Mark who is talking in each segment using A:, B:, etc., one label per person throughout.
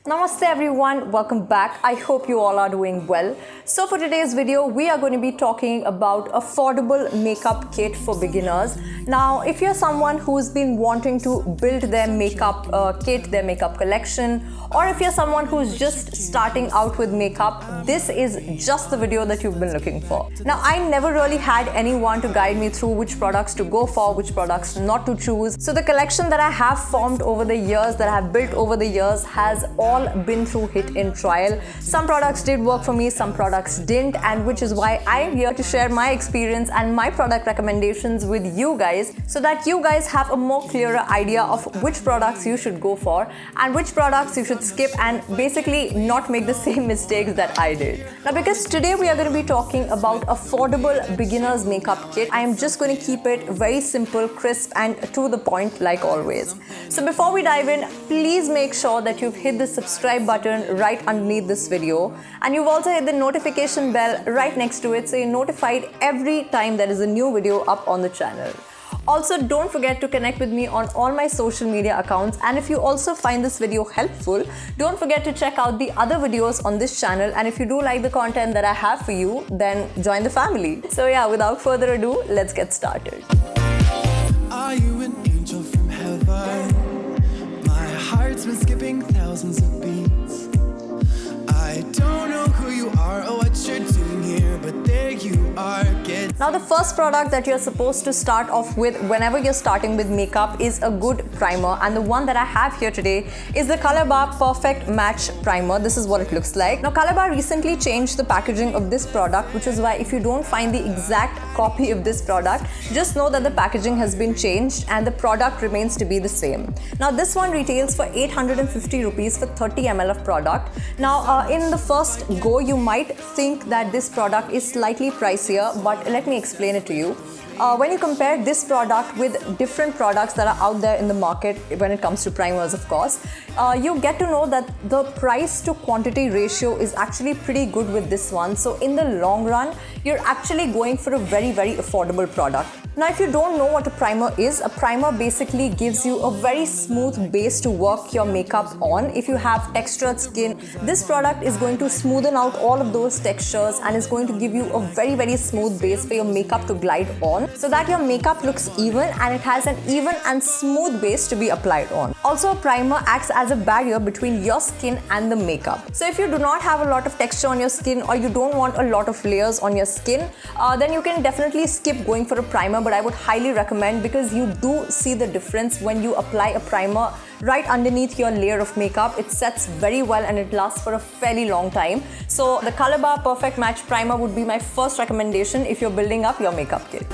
A: Namaste everyone, welcome back. I hope you all are doing well. So for today's video, we are going to be talking about affordable makeup kit for beginners. Now, if you're someone who's been wanting to build their makeup kit, their makeup collection, or if you're someone who's just starting out with makeup, this is just the video that you've been looking for. Now, I never really had anyone to guide me through which products to go for, which products not to choose. So the collection that I have formed over the years, that I have built over the years, has all been through hit and trial. Some products did work for me, some products didn't, and which is why I'm here to share my experience and my product recommendations with you guys, so that you guys have a more clearer idea of which products you should go for and which products you should skip, and basically not make the same mistakes that I did. Now, because today we are going to be talking about affordable beginners makeup kit, I am just going to keep it very simple, crisp, and to the point like always. So before we dive in, please make sure that you've hit the subscribe button right underneath this video, and you've also hit the notification bell right next to it so you're notified every time there is a new video up on the channel. Also, don't forget to connect with me on all my social media accounts, and if you also find this video helpful, don't forget to check out the other videos on this channel, and if you do like the content that I have for you, then join the family. So yeah, without further ado, let's get started.
B: Are you an angel from heaven? My heart's been skipping thousands of beats. I don't know who you are or what you're doing here, but there you are.
A: Now, the first product that you're supposed to start off with whenever you're starting with makeup is a good primer, and the one that I have here today is the ColourBar Perfect Match Primer. This is what it looks like. Now, ColourBar recently changed the packaging of this product, which is why if you don't find the exact copy of this product, just know that the packaging has been changed and the product remains to be the same. Now, this one retails for 850 rupees for 30 ml of product. Now, in the first go, you might think that this product is slightly pricier, but let me explain it to you. When you compare this product with different products that are out there in the market when it comes to primers, of course, you get to know that the price to quantity ratio is actually pretty good with this one. So in the long run, you're actually going for a very, very affordable product. Now, if you don't know what a primer is, a primer basically gives you a very smooth base to work your makeup on. If you have textured skin, this product is going to smoothen out all of those textures and is going to give you a very, very smooth base for your makeup to glide on, so that your makeup looks even and it has an even and smooth base to be applied on. Also, a primer acts as a barrier between your skin and the makeup. So if you do not have a lot of texture on your skin, or you don't want a lot of layers on your skin, then you can definitely skip going for a primer, but I would highly recommend, because you do see the difference when you apply a primer right underneath your layer of makeup. It sets very well and it lasts for a fairly long time. So the ColourBar Perfect Match Primer would be my first recommendation if you're building up your makeup kit.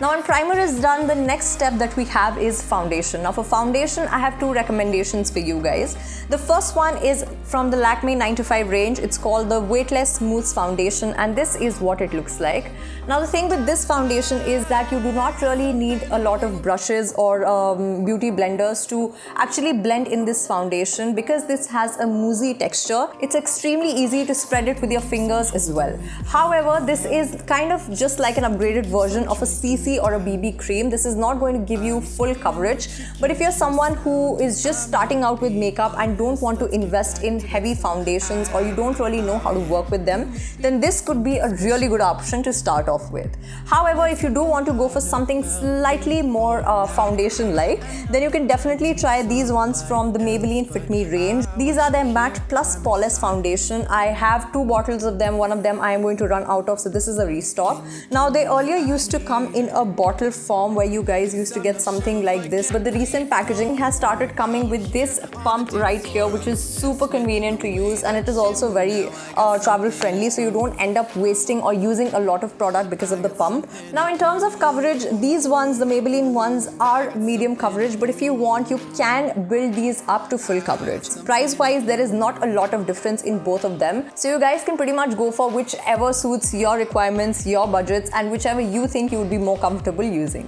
A: Now, when primer is done, the next step that we have is foundation. Now, for foundation, I have two recommendations for you guys. The first one is from the Lakme 9 to 5 range. It's called the Weightless Smooth Foundation, and this is what it looks like. Now, the thing with this foundation is that you do not really need a lot of brushes or beauty blenders to actually blend in this foundation, because this has a moussey texture. It's extremely easy to spread it with your fingers as well. However, this is kind of just like an upgraded version of a CC or a BB cream. This is not going to give you full coverage, but if you're someone who is just starting out with makeup and don't want to invest in heavy foundations, or you don't really know how to work with them, then this could be a really good option to start off with. However, if you do want to go for something slightly more foundation-like, then you can definitely try these ones from the Maybelline Fit Me range. These are their Matte Plus Polish Foundation. I have 2 bottles of them. One of them I am going to run out of, so this is a restock. Now, they earlier used to come in a bottle form where you guys used to get something like this, but the recent packaging has started coming with this pump right here, which is super convenient to use, and it is also very travel friendly, so you don't end up wasting or using a lot of product because of the pump. Now, in terms of coverage, these ones, the Maybelline ones, are medium coverage, but if you want, you can build these up to full coverage. Price wise, there is not a lot of difference in both of them, so you guys can pretty much go for whichever suits your requirements, your budgets, and whichever you think you would be more comfortable using.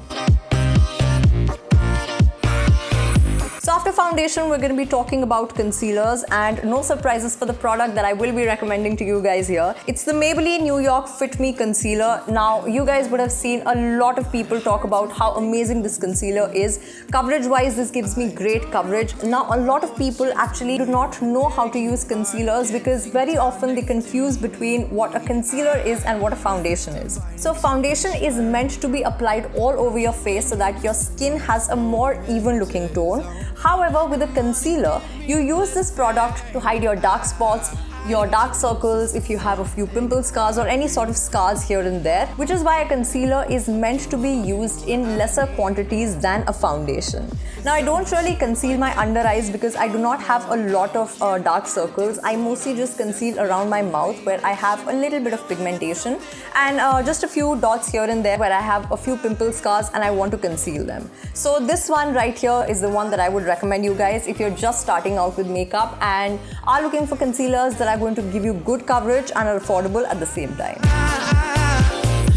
A: So after foundation, we're going to be talking about concealers, and no surprises for the product that I will be recommending to you guys here. It's the Maybelline New York Fit Me Concealer. Now, you guys would have seen a lot of people talk about how amazing this concealer is. Coverage-wise, this gives me great coverage. Now, a lot of people actually do not know how to use concealers because very often they confuse between what a concealer is and what a foundation is. So, foundation is meant to be applied all over your face so that your skin has a more even looking tone. However, with a concealer, you use this product to hide your dark spots, your dark circles, if you have a few pimple scars or any sort of scars here and there, which is why a concealer is meant to be used in lesser quantities than a foundation. Now, I don't really conceal my under eyes because I do not have a lot of dark circles. I mostly just conceal around my mouth where I have a little bit of pigmentation and just a few dots here and there where I have a few pimple scars and I want to conceal them. So this one right here is the one that I would recommend you guys if you're just starting out with makeup and are looking for concealers that are going to give you good coverage and are affordable at the same time.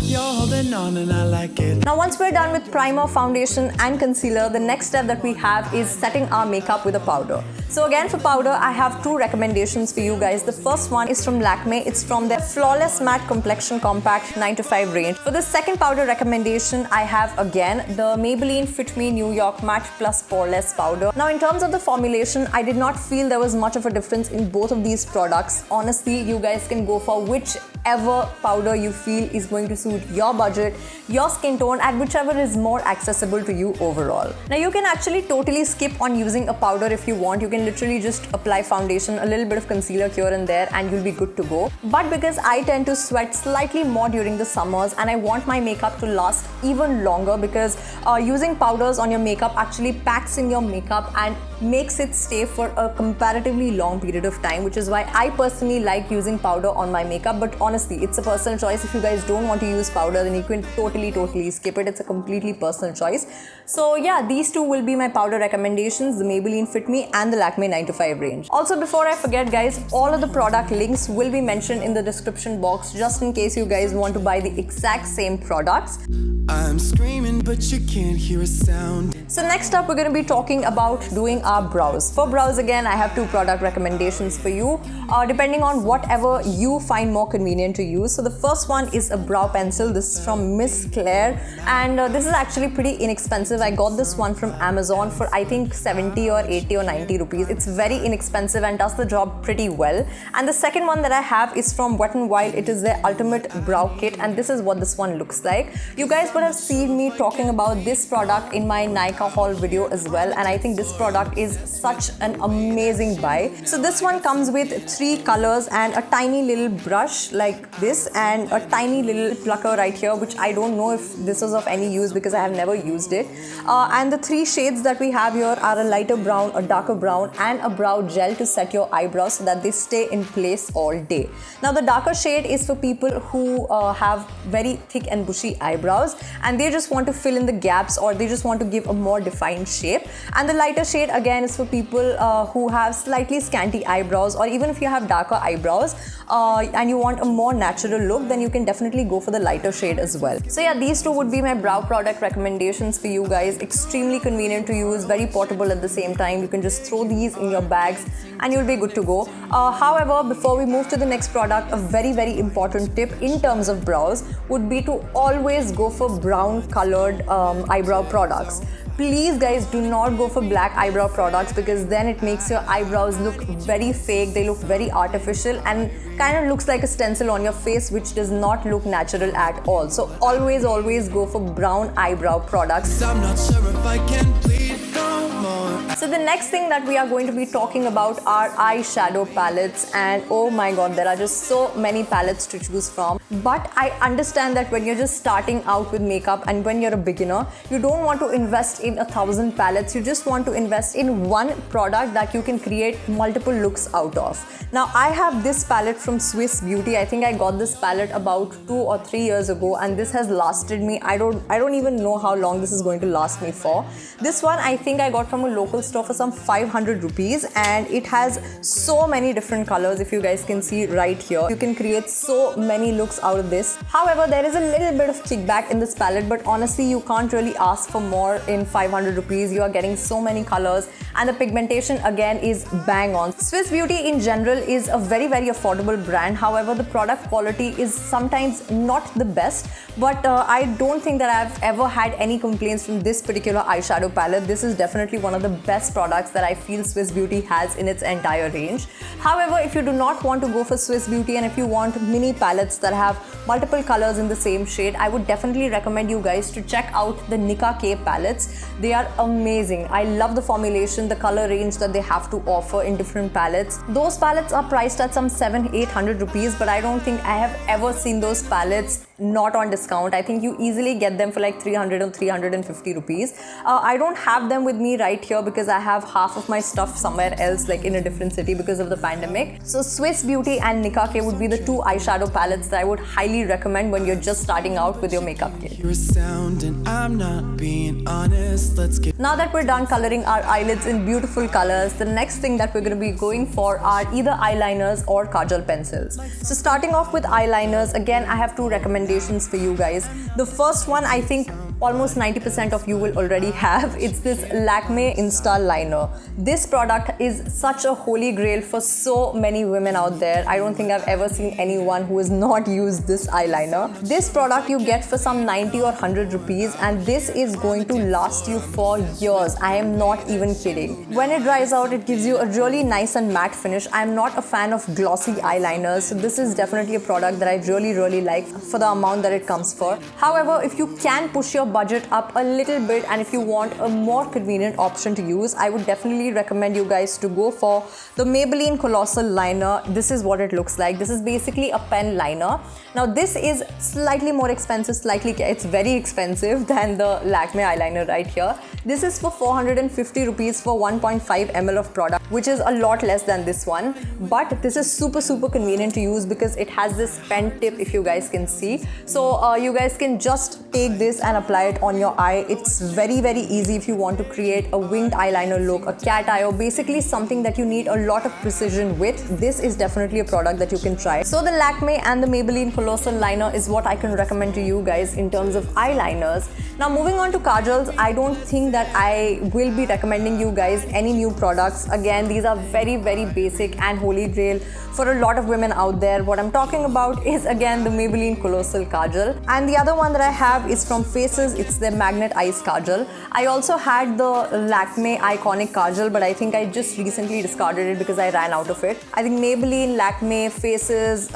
B: You're holding on and I like it.
A: Now, once we're done with primer, foundation and concealer, the next step that we have is setting our makeup with a powder. So again, for powder, I have two recommendations for you guys. The first one is from Lakme. It's from their Flawless Matte Complexion Compact 9 to 5 range. For the second powder recommendation, I have again the Maybelline Fit Me New York Matte Plus Poreless powder. Now, in terms of the formulation, I did not feel there was much of a difference in both of these products. Honestly, you guys can go for whichever powder you feel is going to suit your budget, your skin tone, and whichever is more accessible to you overall. Now, you can actually totally skip on using a powder if you want. You can literally just apply foundation, a little bit of concealer here and there, and you'll be good to go. But because I tend to sweat slightly more during the summers and I want my makeup to last even longer, because using powders on your makeup actually packs in your makeup and makes it stay for a comparatively long period of time, which is why I personally like using powder on my makeup. But honestly, it's a personal choice. If you guys don't want to use powder, then you can totally skip it. It's a completely personal choice. So yeah, these two will be my powder recommendations, the Maybelline Fit Me and the Lakme 9 to 5 range. Also, before I forget guys, all of the product links will be mentioned in the description box just in case you guys want to buy the exact same products.
B: I'm screaming, but you can't hear a sound.
A: So next up, we're going to be talking about doing our brows. For brows, again, I have two product recommendations for you, depending on whatever you find more convenient to use. So the first one is a brow pencil. This is from Miss Claire, and this is actually pretty inexpensive. I got this one from Amazon for I think 70 or 80 or 90 rupees. It's very inexpensive and does the job pretty well. And the second one that I have is from Wet n Wild. It is their ultimate brow kit, and this is what this one looks like. You guys would have seen me talking about this product in my Nykaa haul video as well, and I think this product is such an amazing buy. So this one comes with 3 colors and a tiny little brush like this and a tiny little plucker right here, which I don't know if this is of any use because I have never used it. And the 3 shades that we have here are a lighter brown, a darker brown, and a brow gel to set your eyebrows so that they stay in place all day. Now, the darker shade is for people who have very thick and bushy eyebrows and they just want to fill in the gaps, or they just want to give a more defined shape. And the lighter shade again is for people who have slightly scanty eyebrows, or even if you have darker eyebrows and you want a more natural look, then you can definitely go for the lighter shade as well. So yeah, these two would be my brow product recommendations for you guys. Extremely convenient to use, very portable at the same time. You can just throw these in your bags and you'll be good to go. However, before we move to the next product, a very important tip in terms of brows would be to always go for brown colored eyebrow products. Please guys, do not go for black eyebrow products because then it makes your eyebrows look very fake. They look very artificial and kind of looks like a stencil on your face, which does not look natural at all. So always go for brown eyebrow products.
B: I'm not sure if I can bleed no more.
A: So the next thing that we are going to be talking about are eyeshadow palettes, and oh my god, there are just so many palettes to choose from. But I understand that when you're just starting out with makeup and when you're a beginner, you don't want to invest in 1,000 palettes. You just want to invest in one product that you can create multiple looks out of. Now, I have this palette from Swiss Beauty. I think I got this palette about 2 or 3 years ago, and this has lasted me. I don't even know how long this is going to last me for. This one I think I got from a local store for some 500 rupees, and it has so many different colors. If you guys can see right here, you can create so many looks out of this. However, there is a little bit of kickback in this palette, but honestly you can't really ask for more in 500 rupees. You are getting so many colors, and the pigmentation again is bang on. Swiss Beauty in general is a very affordable brand. However, the product quality is sometimes not the best, but I don't think that I've ever had any complaints from this particular eyeshadow palette. This is definitely one of the best products that I feel Swiss Beauty has in its entire range. However, if you do not want to go for Swiss Beauty and if you want mini palettes that have multiple colors in the same shade, I would definitely recommend you guys to check out the Nicka K palettes. They are amazing. I love the formulation, the color range that they have to offer in different palettes. Those palettes are priced at some 700-800 rupees, but I don't think I have ever seen those palettes not on discount. I think you easily get them for like 300 or 350 rupees. I don't have them with me right here because I have half of my stuff somewhere else, like in a different city because of the pandemic. So Swiss Beauty and Nicka K would be the two eyeshadow palettes that I would highly recommend when you're just starting out with your makeup kit.
B: You're a sound and I'm not being honest. Let's get
A: Now that we're done coloring our eyelids in beautiful colors, the next thing that we're going to be going for are either eyeliners or kajal pencils. So starting off with eyeliners, again I have two recommendations for you guys. The first one, I think almost 90% of you will already have. It's this Lakme Insta Liner. This product is such a holy grail for so many women out there. I don't think I've ever seen anyone who has not used this eyeliner. This product you get for some 90 or 100 rupees, and this is going to last you for years. I am not even kidding. When it dries out, it gives you a really nice and matte finish. I'm not a fan of glossy eyeliners, so this is definitely a product that I really like for the amount that it comes for. However, if you can push your budget up a little bit and if you want a more convenient option to use, I would definitely recommend you guys to go for the Maybelline Colossal Liner. This is what it looks like. This is basically a pen liner. Now this is slightly more expensive, it's very expensive than the Lakme eyeliner right here. This is for 450 rupees for 1.5 ml of product, which is a lot less than this one, but this is super convenient to use because it has this pen tip, if you guys can see. So you guys can just take this and apply it on your eye. It's very easy if you want to create a winged eyeliner look, a cat eye, or basically something that you need a lot of precision with. This is definitely a product that you can try. So the Lakme and the Maybelline Colossal Liner is what I can recommend to you guys in terms of eyeliners. Now moving on to kajals, I don't think that I will be recommending you guys any new products. Again, these are very basic and holy grail for a lot of women out there. What I'm talking about is again the Maybelline Colossal Kajal, and the other one that I have is from Faces. It's the Magnet Eyes Kajal. I also had the Lakme Iconic Kajal, but I think I just recently discarded it because I ran out of it. I think Maybelline, Lakme, Faces,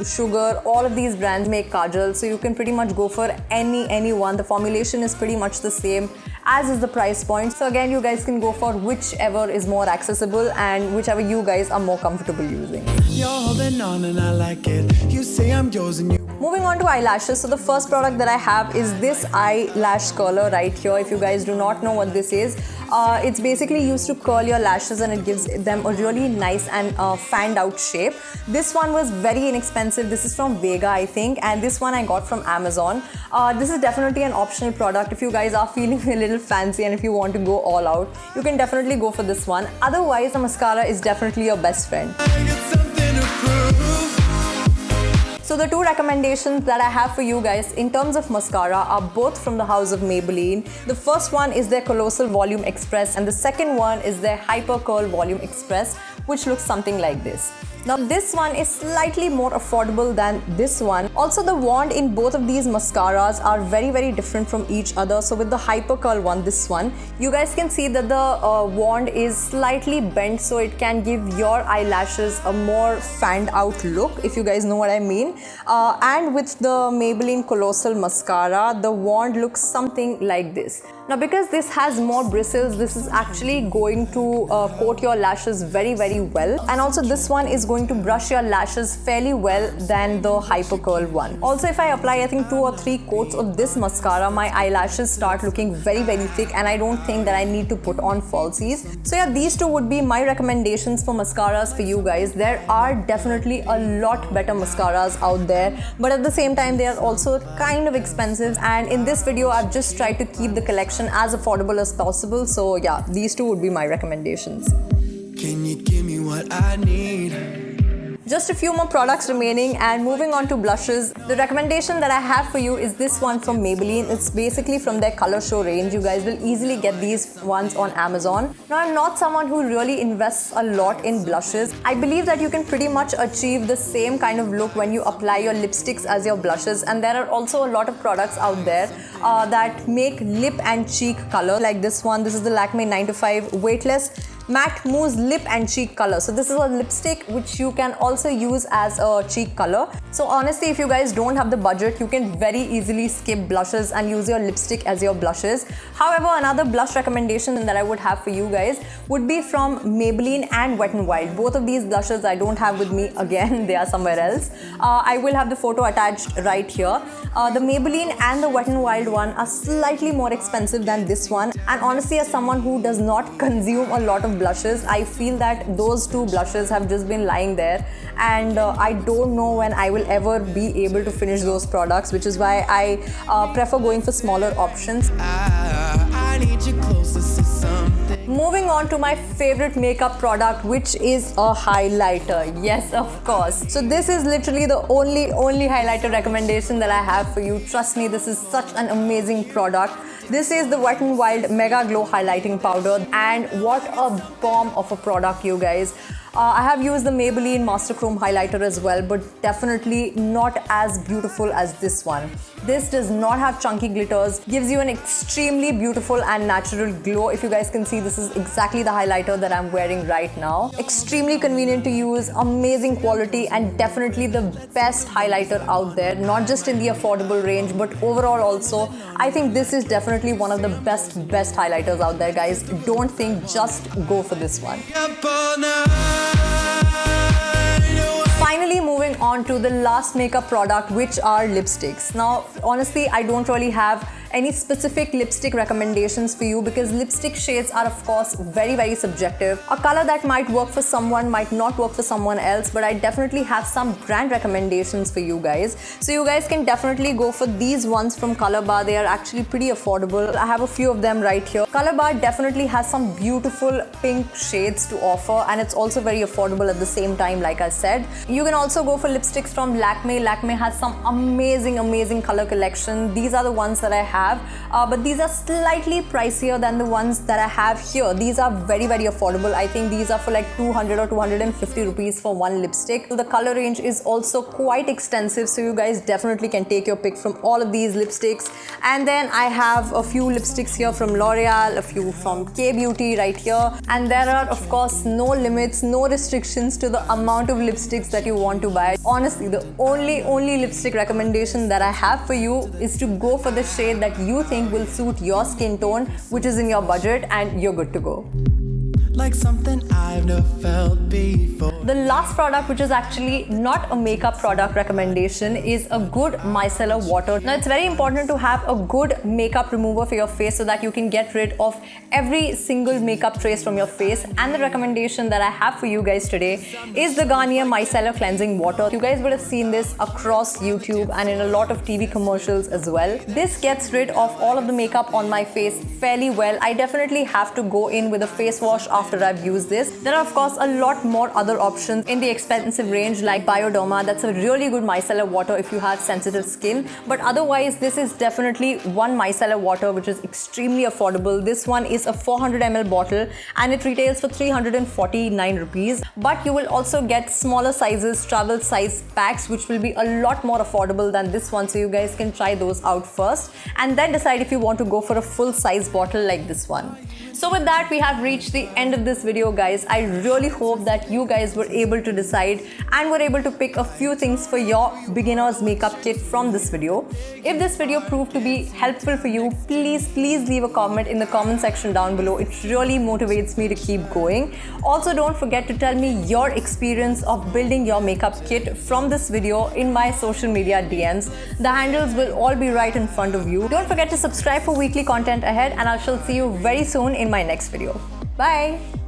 A: Sugar, all of these brands make kajal, so you can pretty much go for any one. The formulation is pretty much the same, as is the price point. So again, you guys can go for whichever is more accessible and whichever you guys are more comfortable using.
B: You're holding on and I like it. You say I'm yours and you.
A: Moving on to eyelashes. So the first product that I have is this eyelash curler right here. If you guys do not know what this is, it's basically used to curl your lashes and it gives them a really nice and fanned out shape. This one was very inexpensive. This is from Vega, I think, and this one I got from Amazon. This is definitely an optional product. If you guys are feeling a little fancy and if you want to go all out, you can definitely go for this one. Otherwise, the mascara is definitely your best friend.
B: I got something to prove.
A: So the two recommendations that I have for you guys in terms of mascara are both from the house of Maybelline. The first one is their Colossal Volume Express and the second one is their Hyper Curl Volume Express, which looks something like this. Now this one is slightly more affordable than this one. Also, the wand in both of these mascaras are very different from each other. So with the Hyper Curl one, this one, you guys can see that the wand is slightly bent, so it can give your eyelashes a more fanned out look, if you guys know what I mean. And with the Maybelline Colossal Mascara, the wand looks something like this. Now because this has more bristles, this is actually going to coat your lashes very well, and also this one is going to brush your lashes fairly well than the Hyper Curl one. Also, if I apply I think 2 or 3 coats of this mascara, my eyelashes start looking very thick and I don't think that I need to put on falsies. So yeah, these two would be my recommendations for mascaras for you guys. There are definitely a lot better mascaras out there, but at the same time they are also kind of expensive, and in this video I've just tried to keep the collection collection as affordable as possible. So yeah, these two would be my recommendations.
B: Can you give me what I need?
A: Just a few more products remaining, and moving on to blushes. The recommendation that I have for you is this one from Maybelline. It's basically from their Color Show range. You guys will easily get these ones on Amazon. Now, I'm not someone who really invests a lot in blushes. I believe that you can pretty much achieve the same kind of look when you apply your lipsticks as your blushes, and there are also a lot of products out there that make lip and cheek color, like this one. This is the Lakme 9 to 5 Weightless Matte Mousse Lip and Cheek Color. So this is a lipstick which you can also use as a cheek color. So honestly, if you guys don't have the budget, you can very easily skip blushes and use your lipstick as your blushes. However, another blush recommendation that I would have for you guys would be from Maybelline and Wet n Wild. Both of these blushes I don't have with me again, they are somewhere else. I will have the photo attached right here. The Maybelline and the Wet n Wild one are slightly more expensive than this one, and honestly, as someone who does not consume a lot of blushes, I feel that those two blushes have just been lying there, and I don't know when I will ever be able to finish those products, which is why I prefer going for smaller options.
B: I need you closest to something.
A: Moving on to my favorite makeup product, which is a highlighter. Yes, of course. So this is literally the only highlighter recommendation that I have for you. Trust me, this is such an amazing product. This is the Wet n Wild Mega Glow Highlighting Powder, and what a bomb of a product, you guys. I have used the Maybelline Master Chrome highlighter as well, but definitely not as beautiful as this one. This does not have chunky glitters, gives you an extremely beautiful and natural glow. If you guys can see, this is exactly the highlighter that I'm wearing right now. Extremely convenient to use, amazing quality, and definitely the best highlighter out there, not just in the affordable range, but overall also. I think this is definitely one of the best highlighters out there, guys. Don't think, just go for this one.
B: Up all night.
A: Finally, moving on to the last makeup product, which are lipsticks. Now, honestly, I don't really have any specific lipstick recommendations for you, because lipstick shades are of course very subjective. A color that might work for someone might not work for someone else, but I definitely have some brand recommendations for you guys. So you guys can definitely go for these ones from Color Bar. They are actually pretty affordable. I have a few of them right here. Color Bar definitely has some beautiful pink shades to offer, and it's also very affordable at the same time, like I said. You can also go for lipsticks from Lakme. Lakme has some amazing color collection. These are the ones that I have. But these are slightly pricier than the ones that I have here. These are very affordable. I think these are for like 200 or 250 rupees for one lipstick. So the color range is also quite extensive, so you guys definitely can take your pick from all of these lipsticks. And then I have a few lipsticks here from L'Oreal, a few from K-Beauty right here, and there are of course no limits, no restrictions to the amount of lipsticks that you want to buy. Honestly, the only lipstick recommendation that I have for you is to go for the shade that you think will suit your skin tone, which is in your budget, and you're good to go.
B: Like something I've never felt before.
A: The last product, which is actually not a makeup product recommendation, is a good micellar water. Now, it's very important to have a good makeup remover for your face so that you can get rid of every single makeup trace from your face. And the recommendation that I have for you guys today is the Garnier Micellar Cleansing Water. You guys would have seen this across YouTube and in a lot of TV commercials as well. This gets rid of all of the makeup on my face fairly well. I definitely have to go in with a face wash after I've used this. There are of course a lot more other options in the expensive range, like Bioderma. That's a really good micellar water if you have sensitive skin, but otherwise this is definitely one micellar water which is extremely affordable. This one is a 400 ml bottle and it retails for 349 rupees, but you will also get smaller sizes, travel size packs, which will be a lot more affordable than this one, so you guys can try those out first and then decide if you want to go for a full size bottle like this one. So with that, we have reached the end of this video, guys. I really hope that you guys were able to decide and were able to pick a few things for your beginner's makeup kit from this video. If this video proved to be helpful for you, please leave a comment in the comment section down below. It really motivates me to keep going. Also, don't forget to tell me your experience of building your makeup kit from this video in my social media DMs. The handles will all be right in front of you. Don't forget to subscribe for weekly content ahead, and I shall see you very soon in my next video. Bye!